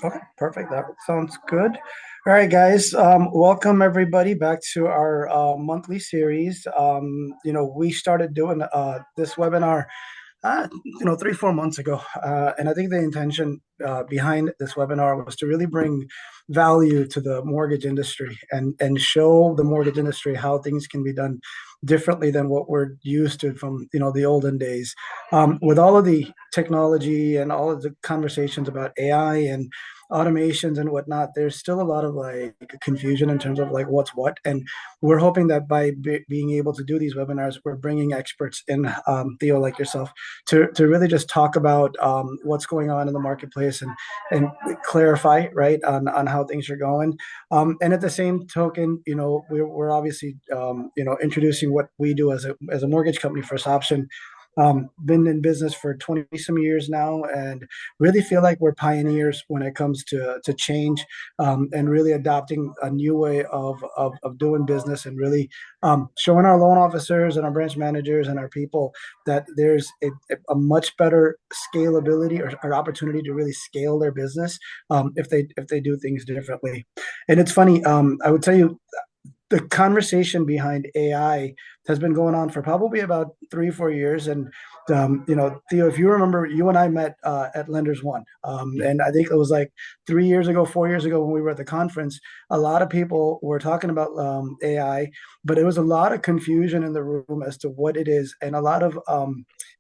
Okay, perfect. That sounds good. All right, guys. Welcome everybody back to our monthly series. We started doing this webinar, 3, 4 months ago, and I think the intention behind this webinar was to really bring value to the mortgage industry and show the mortgage industry how things can be done differently than what we're used to from the olden days. With all of the technology and all of the conversations about AI and automations and whatnot, there's still a lot of like confusion in terms of like what's what. And we're hoping that by being able to do these webinars, we're bringing experts in, Theo, like yourself, to really just talk about what's going on in the marketplace and clarify right on how things are going. And at the same token, we're obviously introducing what we do as a mortgage company, First Option. Been in business for 20 some years now, and really feel like we're pioneers when it comes to change, and really adopting a new way of doing business, and really showing our loan officers and our branch managers and our people that there's a much better scalability or opportunity to really scale their business, if they do things differently. And it's funny, I would tell you the conversation behind AI has been going on for probably about 3, 4 years. And Theo, if you remember, you and I met at Lenders One, and I think it was like 3 years ago, 4 years ago when we were at the conference. A lot of people were talking about AI, but it was a lot of confusion in the room as to what it is, and a lot of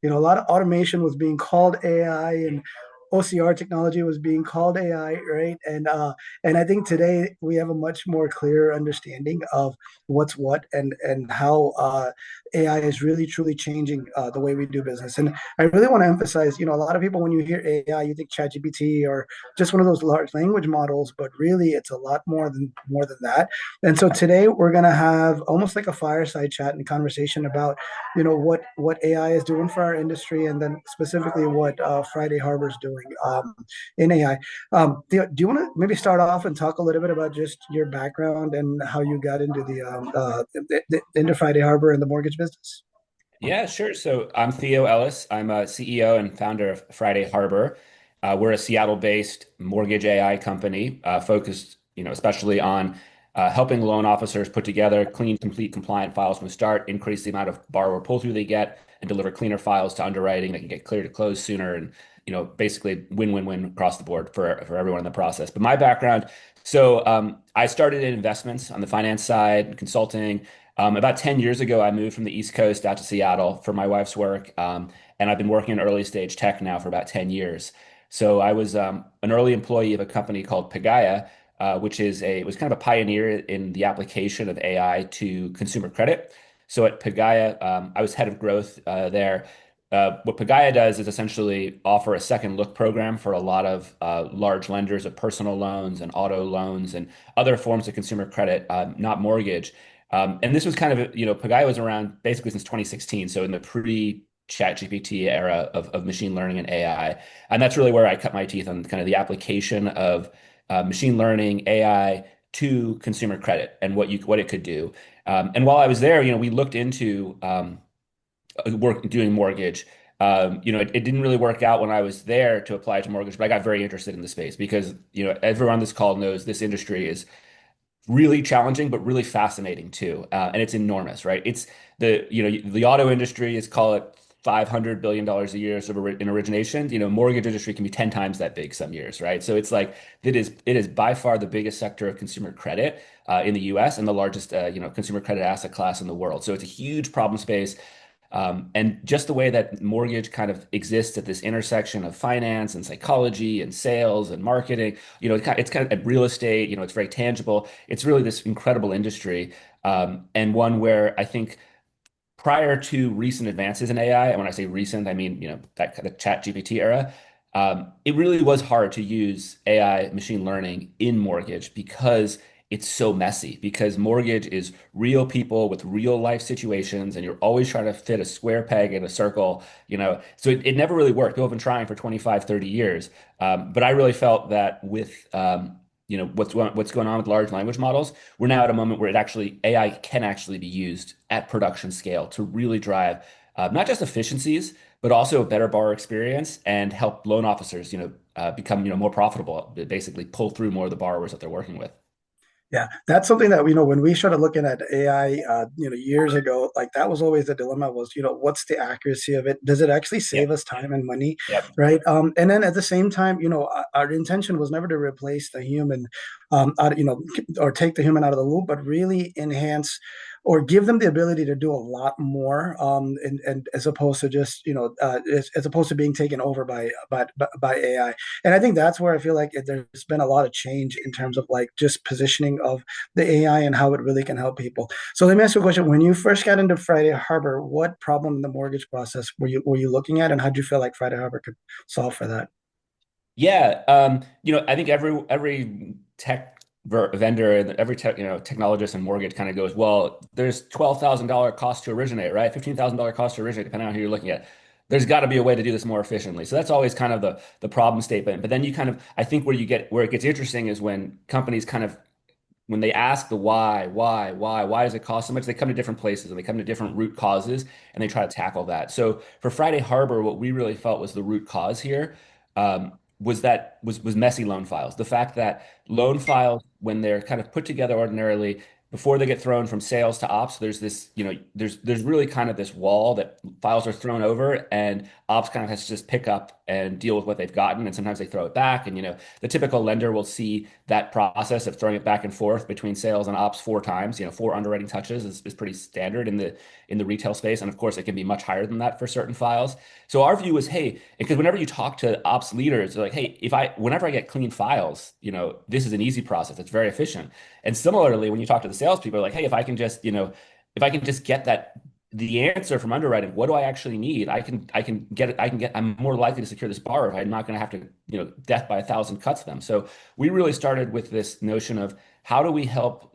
automation was being called AI, and OCR technology was being called AI, right? And I think today we have a much more clear understanding of what's what, and how AI is really truly changing the way we do business. And I really want to emphasize, a lot of people, when you hear AI, you think ChatGPT or just one of those large language models, but really it's a lot more than that. And so today we're going to have almost like a fireside chat and conversation about what AI is doing for our industry, and then specifically what Friday Harbor is doing in AI. Do you want to maybe start off and talk a little bit about just your background and how you got into into Friday Harbor and the mortgage business? Yeah, sure. So I'm Theo Ellis. I'm a CEO and founder of Friday Harbor. We're a Seattle-based mortgage AI company focused, especially on helping loan officers put together clean, complete, compliant files from the start, increase the amount of borrower pull-through they get, and deliver cleaner files to underwriting that can get clear to close sooner, and basically win-win-win across the board for everyone in the process. But my background, so I started in investments on the finance side, consulting. About 10 years ago, I moved from the East Coast out to Seattle for my wife's work. And I've been working in early stage tech now for about 10 years. So I was an early employee of a company called Pagaya, which was kind of a pioneer in the application of AI to consumer credit. So at Pagaya, I was head of growth there. What Pagaya does is essentially offer a second look program for a lot of large lenders of personal loans and auto loans and other forms of consumer credit, not mortgage. And this was kind of, Pagaya was around basically since 2016, so in the pre-ChatGPT era of machine learning and AI. And that's really where I cut my teeth on kind of the application of machine learning, AI to consumer credit and what it could do. And while I was there, we looked into work doing mortgage. It didn't really work out when I was there to apply to mortgage, but I got very interested in the space because, everyone on this call knows this industry is really challenging, but really fascinating too. And it's enormous, right? It's the auto industry is, call it $500 billion a year sort of in origination. Mortgage industry can be 10 times that big some years, right? So it's like it is by far the biggest sector of consumer credit in the US, and the largest consumer credit asset class in the world. So it's a huge problem space. And just the way that mortgage kind of exists at this intersection of finance and psychology and sales and marketing, it's kind of real estate, it's very tangible. It's really this incredible industry, and one where I think prior to recent advances in AI, and when I say recent, I mean, that kind of chat GPT era, it really was hard to use AI machine learning in mortgage because it's so messy, because mortgage is real people with real life situations, and you're always trying to fit a square peg in a circle, so it never really worked. People have been trying for 25, 30 years. But I really felt that with what's going on with large language models, we're now at a moment where AI can actually be used at production scale to really drive not just efficiencies, but also a better borrower experience and help loan officers, become, more profitable, basically pull through more of the borrowers that they're working with. Yeah, that's something that, when we started looking at AI, years ago, like that was always the dilemma was, what's the accuracy of it? Does it actually save Yep. us time and money, Yep. right? And then at the same time, our intention was never to replace the human, or take the human out of the loop, but really enhance or give them the ability to do a lot more, and as opposed to just, as opposed to being taken over by AI. And I think that's where I feel like there's been a lot of change in terms of like just positioning of the AI and how it really can help people. So let me ask you a question. When you first got into Friday Harbor, what problem in the mortgage process were you looking at, and how do you feel like Friday Harbor could solve for that? Yeah, I think every tech vendor and every tech, technologist and mortgage kind of goes, well, there's $12,000 cost to originate, right? $15,000 cost to originate, depending on who you're looking at. There's got to be a way to do this more efficiently. So that's always kind of the problem statement. But then I think where it gets interesting is when companies kind of when they ask the why does it cost so much? They come to different places and they come to different root causes and they try to tackle that. So for Friday Harbor, what we really felt was the root cause here was messy loan files. The fact that loan files, when they're kind of put together ordinarily, before they get thrown from sales to ops, there's this, there's really kind of this wall that files are thrown over, and ops kind of has to just pick up and deal with what they've gotten. And sometimes they throw it back. And the typical lender will see that process of throwing it back and forth between sales and ops 4 times. Four underwriting touches is pretty standard in the retail space. And of course, it can be much higher than that for certain files. So our view is, hey, because whenever you talk to ops leaders, they're like, hey, whenever I get clean files, this is an easy process. It's very efficient. And similarly, when you talk to the salespeople, like, hey, if I can just get the answer from underwriting, what do I actually need? I'm more likely to secure this borrower if I'm not going to have to, death by 1,000 cuts them. So we really started with this notion of how do we help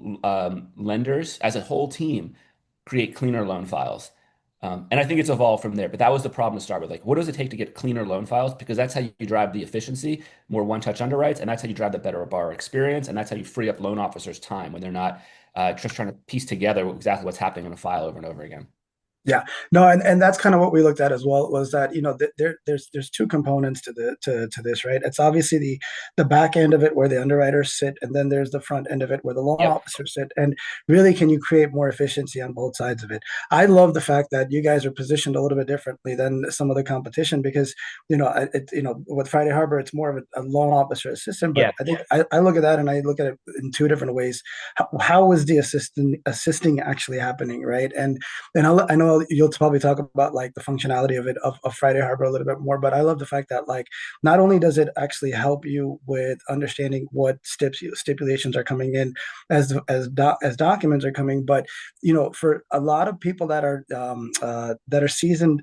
lenders as a whole team create cleaner loan files. And I think it's evolved from there, but that was the problem to start with. Like, what does it take to get cleaner loan files? Because that's how you drive the efficiency, more one-touch underwrites, and that's how you drive the better borrower experience, and that's how you free up loan officers' time when they're not just trying to piece together exactly what's happening in a file over and over again. Yeah, no, and that's kind of what we looked at as well. Was that there's two components to this, right? It's obviously the back end of it where the underwriters sit, and then there's the front end of it where the loan Yep. officers sit. And really, can you create more efficiency on both sides of it? I love the fact that you guys are positioned a little bit differently than some of the competition because with Friday Harbor, it's more of a loan officer assistant. But Yeah. I think I look at that and I look at it in two different ways. How is the assisting actually happening, right? And I know you'll probably talk about like the functionality of it of Friday Harbor a little bit more, but I love the fact that like not only does it actually help you with understanding what stipulations are coming in as documents are coming, but for a lot of people that are seasoned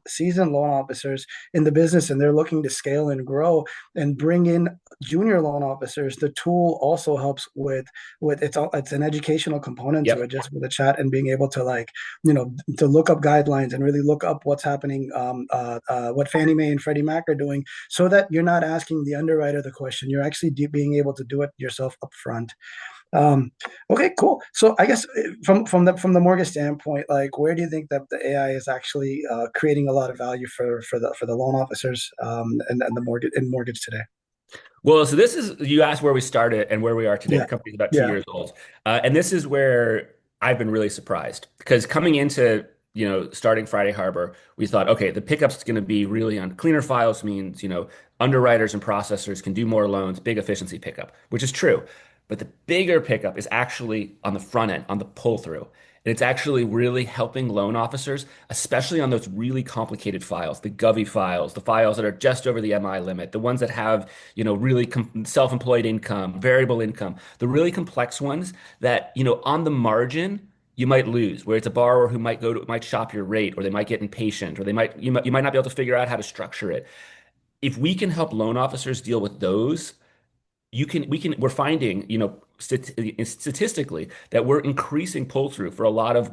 loan officers in the business and they're looking to scale and grow and bring in junior loan officers, the tool also helps with it's an educational component to Yep. it, just with the chat and being able to like to look up guidelines and really look up what's happening, what Fannie Mae and Freddie Mac are doing, so that you're not asking the underwriter the question. You're actually being able to do it yourself up front. Um, okay, cool. So I guess from the mortgage standpoint, like where do you think that the AI is actually creating a lot of value for the loan officers, and the mortgage today? Well, so this is you asked where we started and where we are today. The Yeah, company's about two yeah, years old, and this is where I've been really surprised because coming into starting Friday Harbor, we thought, okay, the pickup's going to be really on cleaner files means underwriters and processors can do more loans, big efficiency pickup, which is true, but the bigger pickup is actually on the front end, on the pull through. And it's actually really helping loan officers, especially on those really complicated files, the Govy files, the files that are just over the MI limit, the ones that have, really self-employed income, variable income, the really complex ones that, on the margin, you might lose, where it's a borrower who might shop your rate, or they might get impatient, or you might not be able to figure out how to structure it. If we can help loan officers deal with those, we're finding, statistically that we're increasing pull through for a lot of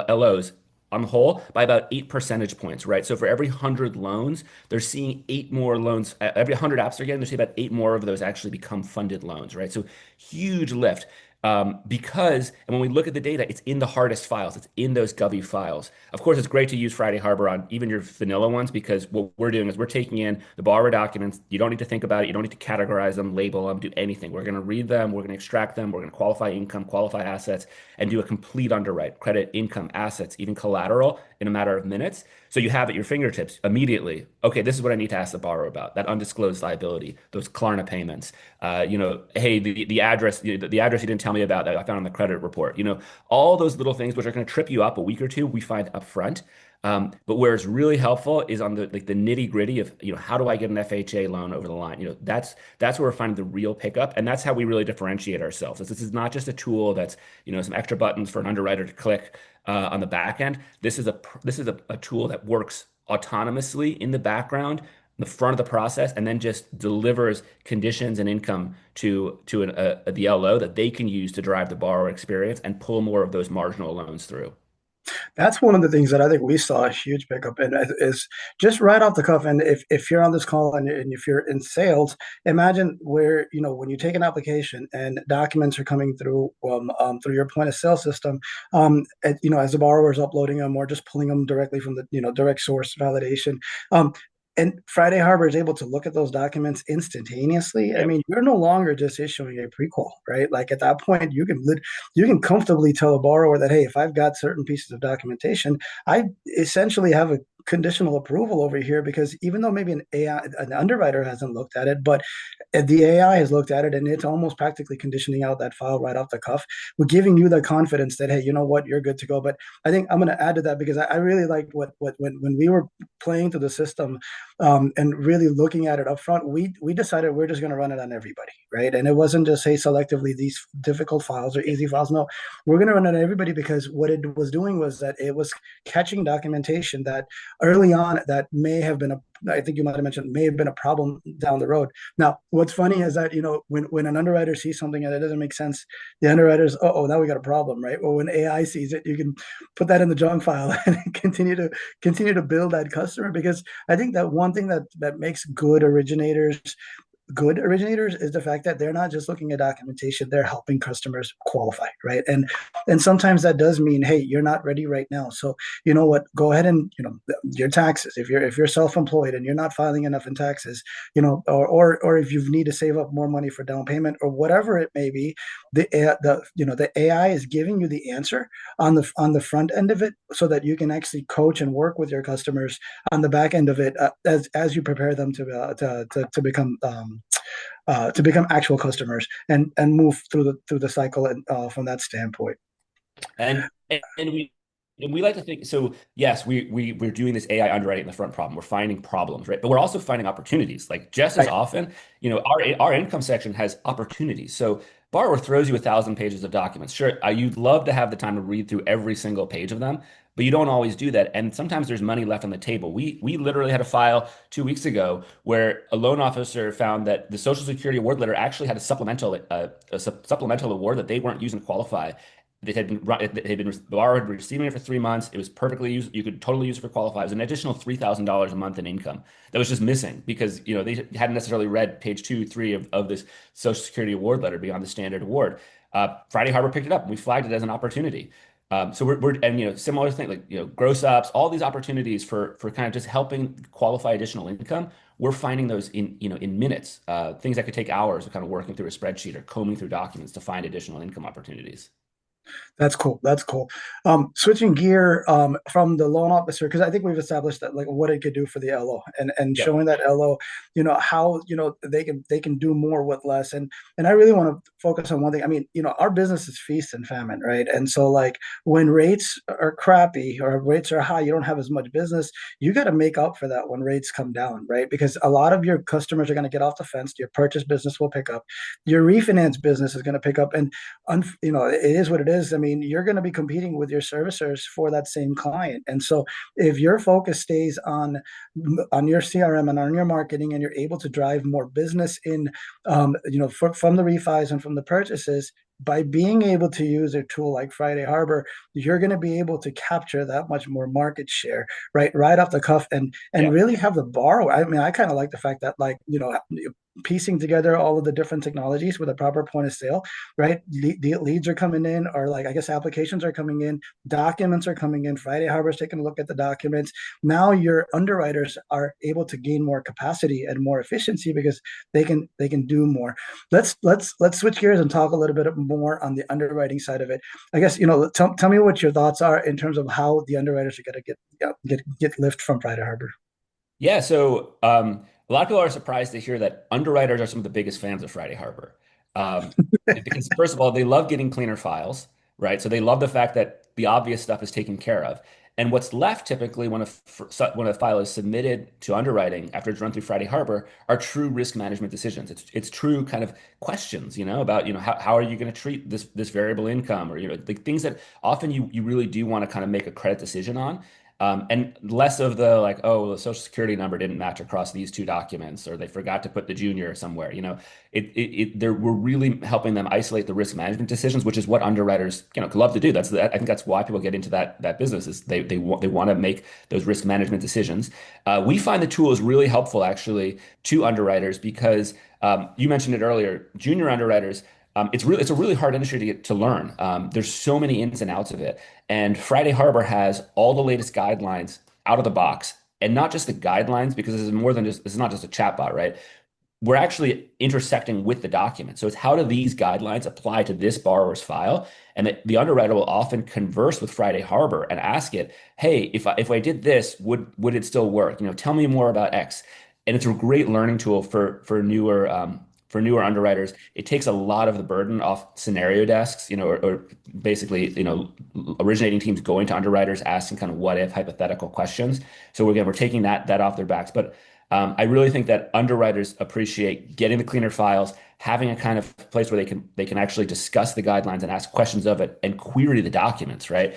LOs on the whole by about 8 percentage points, right? So for every 100 loans, they're seeing 8 more loans. Every 100 apps they're getting, they're seeing about 8 more of those actually become funded loans, right? So huge lift. Because, and when we look at the data, it's in the hardest files, it's in those Govy files. Of course, it's great to use Friday Harbor on even your vanilla ones because what we're doing is we're taking in the borrower documents. You don't need to think about it. You don't need to categorize them, label them, do anything. We're going to read them, we're going to extract them, we're going to qualify income, qualify assets, and do a complete underwrite, credit, income, assets, even collateral in a matter of minutes. So you have at your fingertips immediately. Okay, this is what I need to ask the borrower about. That undisclosed liability, those Klarna payments. Hey, the address, the address you didn't tell me about that I found on the credit report. All those little things which are going to trip you up a week or two, we find up front. But where it's really helpful is on the nitty gritty of how do I get an FHA loan over the line? That's where we're finding the real pickup, and that's how we really differentiate ourselves. This is not just a tool that's some extra buttons for an underwriter to click on the back end. This is a tool that works autonomously in the background, the front of the process, and then just delivers conditions and income to the LO that they can use to drive the borrower experience and pull more of those marginal loans through. That's one of the things that I think we saw a huge pickup in is just right off the cuff. And if you're on this call and if you're in sales, imagine where, when you take an application and documents are coming through your point of sale system, as the borrower is uploading them or just pulling them directly from the, direct source validation. And Friday Harbor is able to look at those documents instantaneously. I Yep. mean, you're no longer just issuing a prequal, right? Like at that point, you can comfortably tell a borrower that, hey, if I've got certain pieces of documentation, I essentially have a conditional approval over here because even though maybe an underwriter hasn't looked at it, but the AI has looked at it and it's almost practically conditioning out that file right off the cuff. We're giving you the confidence that, hey, you know what, you're good to go. But I think I'm going to add to that because I really liked what when we were playing through the system and really looking at it up front, we decided we're just going to run it on everybody, right? And it wasn't just say selectively these difficult files or easy files. No, we're going to run it on everybody because what it was doing was that it was catching documentation that early on that may have been I think you might have mentioned may have been a problem down the road. Now, what's funny is that when an underwriter sees something and it doesn't make sense, the underwriter's now we got a problem, right? Or when AI sees it, you can put that in the junk file and continue to build that customer because I think that one thing that makes good originators is the fact that they're not just looking at documentation, they're helping customers qualify, right? And sometimes that does mean, hey, you're not ready right now, so you know what, go ahead and your taxes, if you're self-employed and you're not filing enough in taxes, or if you need to save up more money for down payment or whatever it may be, the AI is giving you the answer on the front end of it so that you can actually coach and work with your customers on the back end of it as you prepare them to become actual customers and move through the cycle and from that standpoint. And we like to think so. Yes, we're doing this AI underwriting in the front problem. We're finding problems, right? But we're also finding opportunities. Like just as Right. often, our income section has opportunities. So borrower throws you 1,000 pages of documents. Sure, you'd love to have the time to read through every single page of them, but you don't always do that. And sometimes there's money left on the table. We literally had a file 2 weeks ago where a loan officer found that the Social Security award letter actually had a supplemental award that they weren't using to qualify. The borrower had been receiving it for 3 months. It was perfectly used. You could totally use it for qualify. It was an additional $3,000 a month in income that was just missing because they hadn't necessarily read page 2, 3 of this Social Security award letter beyond the standard award. Friday Harbor picked it up and we flagged it as an opportunity. So we're and similar thing like gross ups, all these opportunities for kind of just helping qualify additional income. We're finding those in minutes, things that could take hours of kind of working through a spreadsheet or combing through documents to find additional income opportunities. That's cool. That's cool. Switching gear from the loan officer, because I think we've established that like what it could do for the LO and Yep. showing that LO, how they can do more with less. And I really want to focus on one thing. I mean, our business is feast and famine, right? And so like when rates are crappy or rates are high, you don't have as much business. You got to make up for that when rates come down, right? Because a lot of your customers are going to get off the fence. Your purchase business will pick up. Your refinance business is going to pick up. And it is what it is. I mean, you're going to be competing with your servicers for that same client. And so if your focus stays on your CRM and on your marketing, and you're able to drive more business in, from the refis and from the purchases, by being able to use a tool like Friday Harbor, you're going to be able to capture that much more market share, right off the cuff, and Yeah. really have the borrower. I mean, I kind of like the fact that like piecing together all of the different technologies with a proper point of sale, right? Leads are coming in, or like I guess applications are coming in, documents are coming in. Friday Harbor's taking a look at the documents. Now your underwriters are able to gain more capacity and more efficiency because they can do more. Let's switch gears and talk a little bit more on the underwriting side of it. I guess tell me what your thoughts are in terms of how the underwriters are going to get lift from Friday Harbor. Yeah, so a lot of people are surprised to hear that underwriters are some of the biggest fans of Friday Harbor. Um, because first of all, they love getting cleaner files, right? So they love the fact that the obvious stuff is taken care of. And what's left typically when a file is submitted to underwriting after it's run through Friday Harbor are true risk management decisions. It's true kind of questions, about how are you going to treat this variable income, or the things that often you really do want to kind of make a credit decision on. And less of the like, oh, the social security number didn't match across these two documents, or they forgot to put the junior somewhere. We're really helping them isolate the risk management decisions, which is what underwriters, love to do. I think that's why people get into that business is they want to make those risk management decisions. We find the tool is really helpful actually to underwriters because you mentioned it earlier, junior underwriters. It's a really hard industry to learn. There's so many ins and outs of it. And Friday Harbor has all the latest guidelines out of the box, and not just the guidelines, because this is not just a chatbot, right? We're actually intersecting with the document. So it's how do these guidelines apply to this borrower's file? And the underwriter will often converse with Friday Harbor and ask it, hey, if I did this, would it still work? Tell me more about X. And it's a great learning tool for newer underwriters. It takes a lot of the burden off scenario desks, or basically, originating teams going to underwriters asking kind of what if hypothetical questions. So again, we're taking that off their backs. But I really think that underwriters appreciate getting the cleaner files, having a kind of place where they can actually discuss the guidelines and ask questions of it and query the documents, right?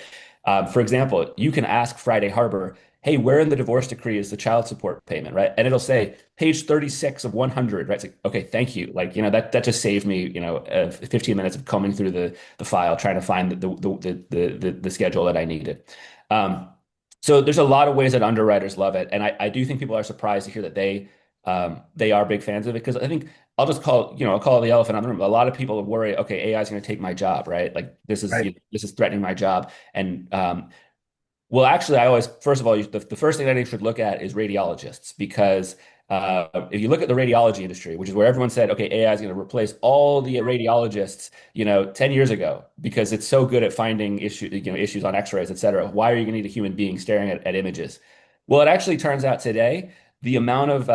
For example, you can ask Friday Harbor, hey, where in the divorce decree is the child support payment, right? And it'll say page 36 of 100, right? It's like, okay, thank you. Like, that just saved me, 15 minutes of combing through the file, trying to find the schedule that I needed. So there's a lot of ways that underwriters love it. And I do think people are surprised to hear that they are big fans of it, because I think I'll call it the elephant in the room. A lot of people worry, okay, AI is going to take my job, right? Like Right. this is threatening my job. And well, actually, first of all, the first thing that you should look at is radiologists, because if you look at the radiology industry, which is where everyone said, okay, AI is going to replace all the radiologists, 10 years ago, because it's so good at finding issues on X-rays, et cetera. Why are you going to need a human being staring at images? Well, it actually turns out today, the amount of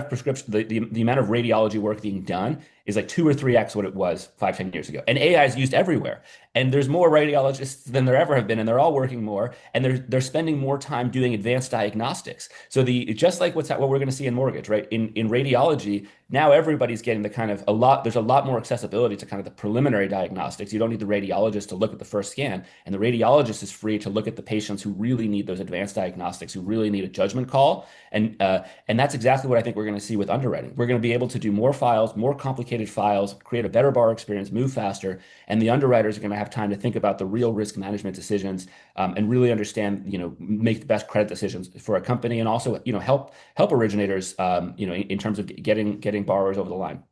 prescription, the amount of radiology work being done is like 2 or 3x what it was 5, 10 years ago. And AI is used everywhere. And there's more radiologists than there ever have been, and they're all working more, and they're spending more time doing advanced diagnostics. So just like what we're going to see in mortgage, right? In radiology, now everybody's getting there's a lot more accessibility to kind of the preliminary diagnostics. You don't need the radiologist to look at the first scan, and the radiologist is free to look at the patients who really need those advanced diagnostics, who really need a judgment call. And that's exactly what I think we're going to see with underwriting. We're going to be able to do more files, more complicated files, create a better borrower experience, move faster, and the underwriters are going to have time to think about the real risk management decisions, and really understand, make the best credit decisions for a company, and also, help originators, in terms of getting borrowers over the line.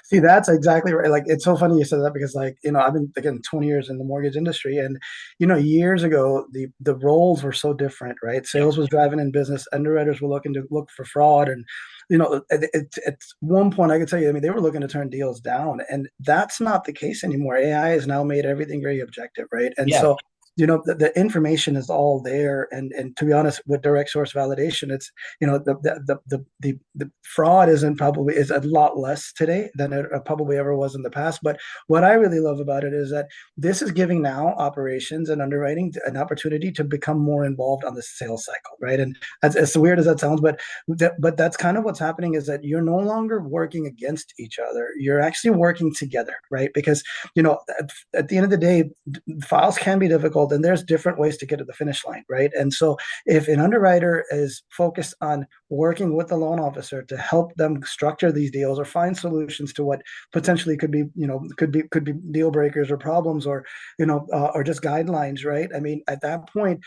See, that's exactly right. Like, it's so funny you said that because, like, I've been again 20 years in the mortgage industry, and years ago the roles were so different, right? Yeah. Sales was driving in business, underwriters were looking to look for fraud, and at one point I could tell you, I mean, they were looking to turn deals down, and that's not the case anymore. AI has now made everything very objective, right? And Yeah. so the information is all there, and to be honest, with direct source validation, it's the fraud is a lot less today than it probably ever was in the past. But what I really love about it is that this is giving now operations and underwriting an opportunity to become more involved on the sales cycle, right? And as weird as that sounds, but that's kind of what's happening, is that you're no longer working against each other. You're actually working together, right? Because at the end of the day, files can be difficult. difficult, and there's different ways to get to the finish line, right? And so if an underwriter is focused on working with the loan officer to help them structure these deals or find solutions to what potentially could be, could be deal breakers or problems, or or just guidelines, right? I mean, at that point,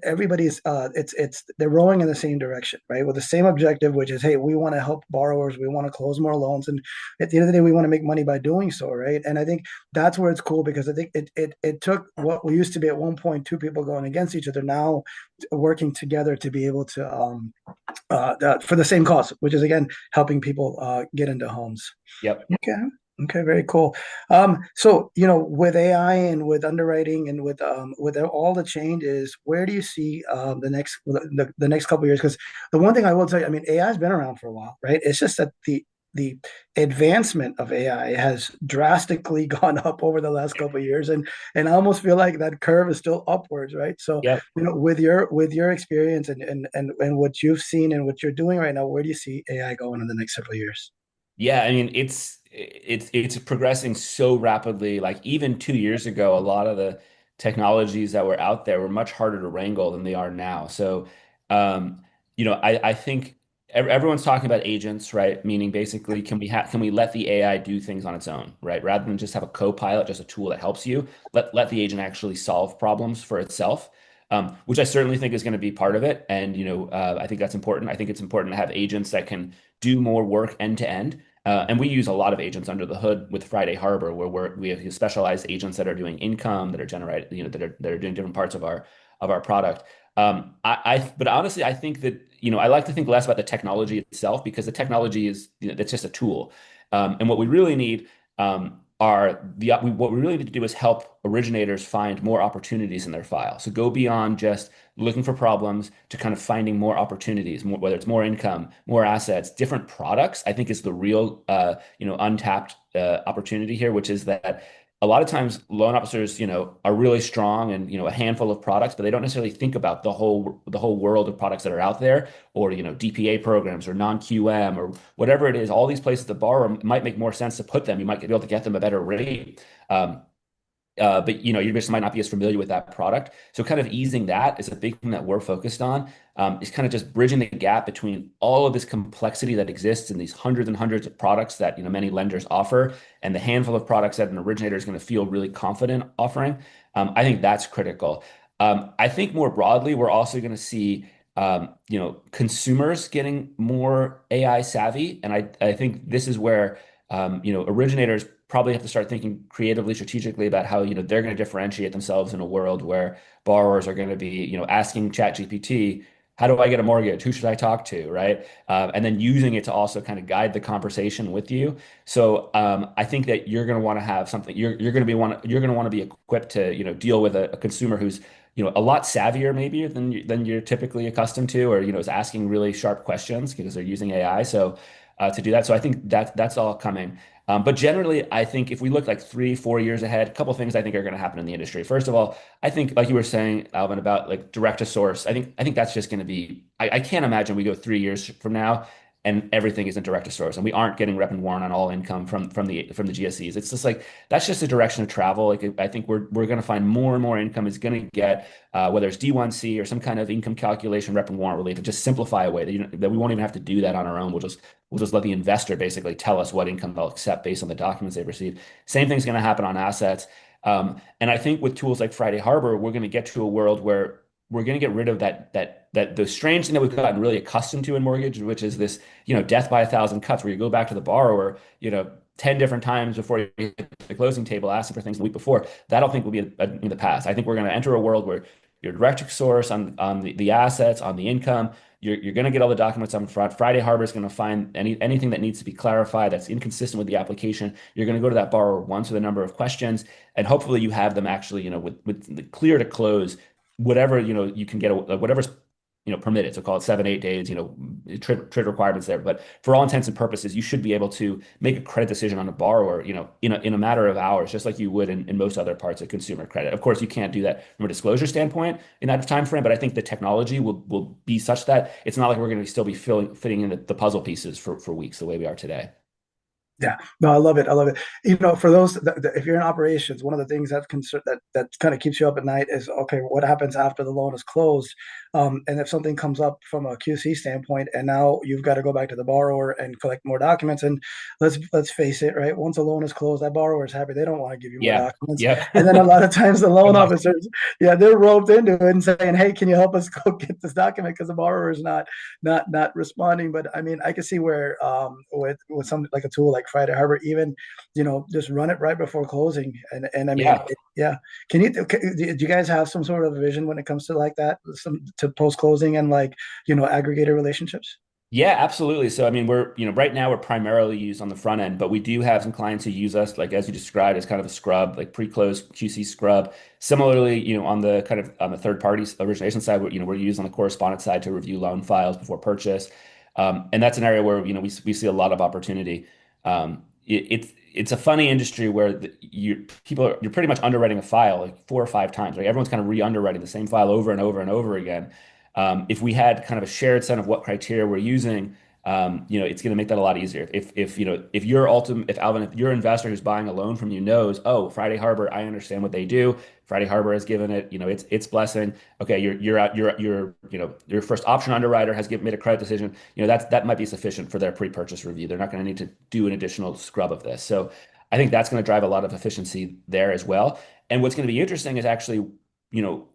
everybody's it's they're rowing in the same direction, right? With the same objective, which is, hey, we want to help borrowers, we want to close more loans, and at the end of the day, we want to make money by doing so, right? And I think that's where it's cool, because I think it took what we used to be at one point two people going against each other, now working together to be able to for the same cause, which is again helping people get into homes. Yep. Okay. Okay, very cool. So with AI and with underwriting and with all the changes, where do you see the next couple of years? Because the one thing I will tell you, I mean, AI has been around for a while, right? It's just that the advancement of AI has drastically gone up over the last couple of years, and I almost feel like that curve is still upwards, right? So Yep. with your experience and what you've seen and what you're doing right now, where do you see AI going in the next several years? Yeah, I mean it's progressing so rapidly. Like even 2 years ago, a lot of the technologies that were out there were much harder to wrangle than they are now. So, I think everyone's talking about agents, right? Meaning basically, can we let the AI do things on its own, right? Rather than just have a co-pilot, just a tool that helps you, let the agent actually solve problems for itself. Which I certainly think is going to be part of it. And, I think that's important. I think it's important to have agents that can do more work end to end. And we use a lot of agents under the hood with Friday Harbor, where we have specialized agents that are doing income, that are generating, that are doing different parts of our product. But honestly, I think that, I like to think less about the technology itself, because the technology is, that's just a tool. And what we really need what we really need to do is help originators find more opportunities in their file. So go beyond just looking for problems to kind of finding more opportunities, whether it's more income, more assets, different products. I think is the real, untapped opportunity here, which is that a lot of times loan officers, are really strong and, a handful of products, but they don't necessarily think about the whole world of products that are out there, or, DPA programs or non-QM or whatever it is. All these places to borrow might make more sense to put them. You might be able to get them a better rate. But you just might not be as familiar with that product. So kind of easing that is a big thing that we're focused on. Is kind of just bridging the gap between all of this complexity that exists in these hundreds and hundreds of products that many lenders offer, and the handful of products that an originator is going to feel really confident offering. I think that's critical. I think more broadly, we're also going to see consumers getting more AI savvy, and I think this is where originators probably have to start thinking creatively, strategically about how they're going to differentiate themselves in a world where borrowers are going to be asking ChatGPT, how do I get a mortgage? Who should I talk to? Right. And then using it to also kind of guide the conversation with you. So I think that you're going to want to have something. You're going to want to be equipped to deal with a consumer who's a lot savvier maybe than you're typically accustomed to, or is asking really sharp questions because they're using AI. So to do that, so I think that's all coming. But generally, I think if we look like 3, 4 years ahead, a couple of things I think are going to happen in the industry. First of all, I think, like you were saying, Alvin, about like direct to source. I think that's just going to be. I can't imagine we go 3 years from now and everything isn't direct to source, and we aren't getting rep and warrant on all income from the GSEs. It's just like that's just a direction of travel. Like I think we're going to find more and more income is going to get whether it's D1C or some kind of income calculation rep and warrant relief, and just simplify a way that we won't even have to do that on our own. We'll just let the investor basically tell us what income they'll accept based on the documents they've received. Same thing's going to happen on assets. And I think with tools like Friday Harbor, we're going to get to a world where we're going to get rid of that the strange thing that we've gotten really accustomed to in mortgage, which is this, death by 1,000 cuts, where you go back to the borrower, 10 different times before you hit the closing table asking for things the week before. That I don't think will be in the past. I think we're going to enter a world where your direct source on the assets, on the income, you're going to get all the documents up front. Friday Harbor is going to find anything that needs to be clarified that's inconsistent with the application. You're going to go to that borrower once with a number of questions, and hopefully you have them actually, with the clear to close, whatever, you can get, whatever's, permitted. So call it 7, 8 days, trade requirements there. But for all intents and purposes, you should be able to make a credit decision on a borrower, in a matter of hours, just like you would in most other parts of consumer credit. Of course, you can't do that from a disclosure standpoint in that time frame, but I think the technology will be such that it's not like we're going to still be fitting in the puzzle pieces for weeks the way we are today. Yeah, no, I love it. I love it. For those if you're in operations, one of the things that kind of keeps you up at night is okay, what happens after the loan is closed? And if something comes up from a QC standpoint, and now you've got to go back to the borrower and collect more documents. And let's face it, right? Once a loan is closed, that borrower is happy. They don't want to give you more Yeah. documents. Yep. And then a lot of times the loan Enough. officers, yeah, they're roped into it and saying, "Hey, can you help us go get this document?" Because the borrower is not responding. But I mean, I can see where with something like a tool like Friday Harbor, even just run it right before closing, and I mean, Yeah. yeah. Do you guys have some sort of vision when it comes to like that, some to post closing and like aggregator relationships? Yeah, absolutely. So, I mean, right now we're primarily used on the front end, but we do have some clients who use us, like as you described, as kind of a scrub, like pre-close QC scrub. Similarly, on the kind of on the third party origination side, we're used on the correspondent side to review loan files before purchase. And that's an area where, we see a lot of opportunity. It's a funny industry where you're pretty much underwriting a file like 4 or 5 times, right? Everyone's kind of re-underwriting the same file over and over and over again. If we had kind of a shared set of what criteria we're using, it's going to make that a lot easier. If Alvin, if your investor who's buying a loan from you knows, oh, Friday Harbor, I understand what they do. Friday Harbor has given it, it's blessing. Okay, your first option underwriter has made a credit decision. That might be sufficient for their pre-purchase review. They're not going to need to do an additional scrub of this. So I think that's going to drive a lot of efficiency there as well. And what's going to be interesting is actually, you know,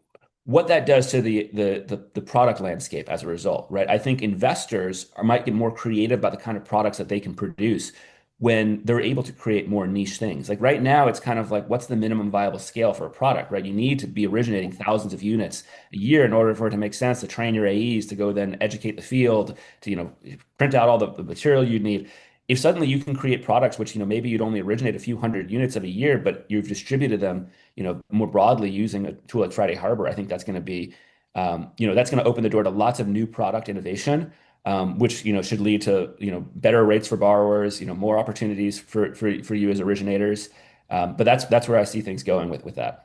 what that does to the product landscape as a result, right? I think investors might get more creative about the kind of products that they can produce when they're able to create more niche things. Like right now, it's kind of like what's the minimum viable scale for a product, right? You need to be originating thousands of units a year in order for it to make sense to train your AEs to go then educate the field to print out all the material you need. If suddenly you can create products which maybe you'd only originate a few hundred units of a year, but you've distributed them more broadly using a tool like Friday Harbor, I think that's going to be, that's going to open the door to lots of new product innovation, which, should lead to, better rates for borrowers, more opportunities for you as originators. But that's where I see things going with that.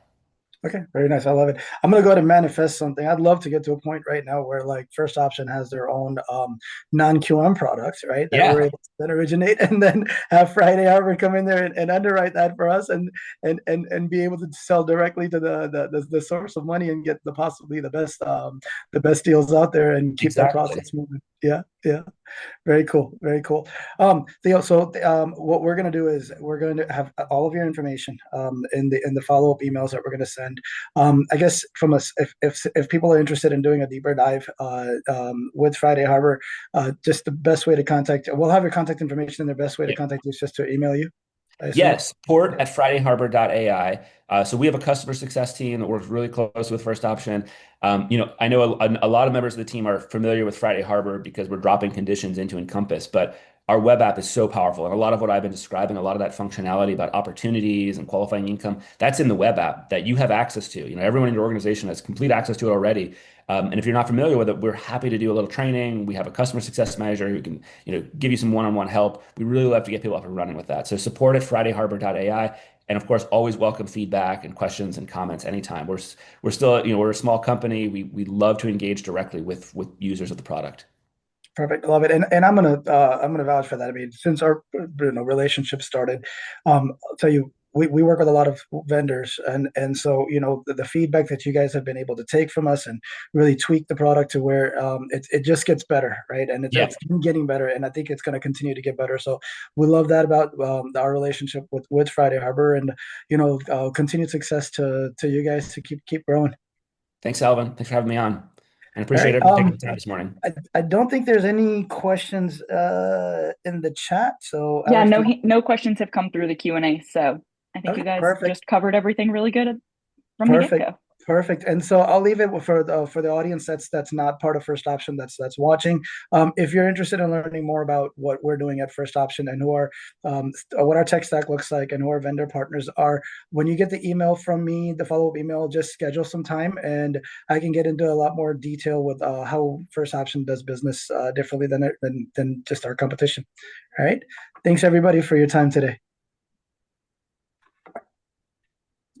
Okay, very nice. I love it. I'm gonna go ahead and manifest something. I'd love to get to a point right now where like First Option has their own non-QM products, right? That we're Yeah, able to then originate and then have Friday Harbor come in there and underwrite that for us and be able to sell directly to the source of money and get possibly the best deals out there and keep that exactly. process moving. Yeah, yeah. Very cool. Very cool. Theo, so what we're going to do is we're going to have all of your information in the follow-up emails that we're going to send. I guess from us, if people are interested in doing a deeper dive with Friday Harbor, just the best way to contact, we'll have your contact information, and the best way to contact you is just to email you, I assume. Yes, support at fridayharbor.ai. So we have a customer success team that works really close with First Option. I know a lot of members of the team are familiar with Friday Harbor because we're dropping conditions into Encompass, but our web app is so powerful. And a lot of what I've been describing, a lot of that functionality about opportunities and qualifying income, that's in the web app that you have access to. Everyone in your organization has complete access to it already. And if you're not familiar with it, we're happy to do a little training. We have a customer success manager who can, give you some one-on-one help. We really love to get people up and running with that. So support at fridayharbor.ai. And of course, always welcome feedback and questions and comments anytime. We're still, we're a small company. We love to engage directly with users of the product. Perfect. Love it. And I'm gonna vouch for that. I mean, since our relationship started, I'll tell you, we work with a lot of vendors and so the feedback that you guys have been able to take from us and really tweak the product to where it just gets better, right? And Yeah. it's been getting better, and I think it's going to continue to get better. So we love that about our relationship with Friday Harbor, and continued success to you guys to keep growing. Thanks, Alvin. Thanks for having me on. And All appreciate right. everyone taking the time this morning. I don't think there's any questions in the chat. So Yeah, Alex, no questions have come through the Q&A, so I think you okay, guys perfect. just covered everything really good from the Perfect. get-go. Perfect. And so I'll leave it for the audience that's not part of First Option that's watching. If you're interested in learning more about what we're doing at First Option and what our tech stack looks like and who our vendor partners are, when you get the email from me, the follow-up email, just schedule some time and I can get into a lot more detail with how First Option does business differently than just our competition. All right. Thanks everybody for your time today.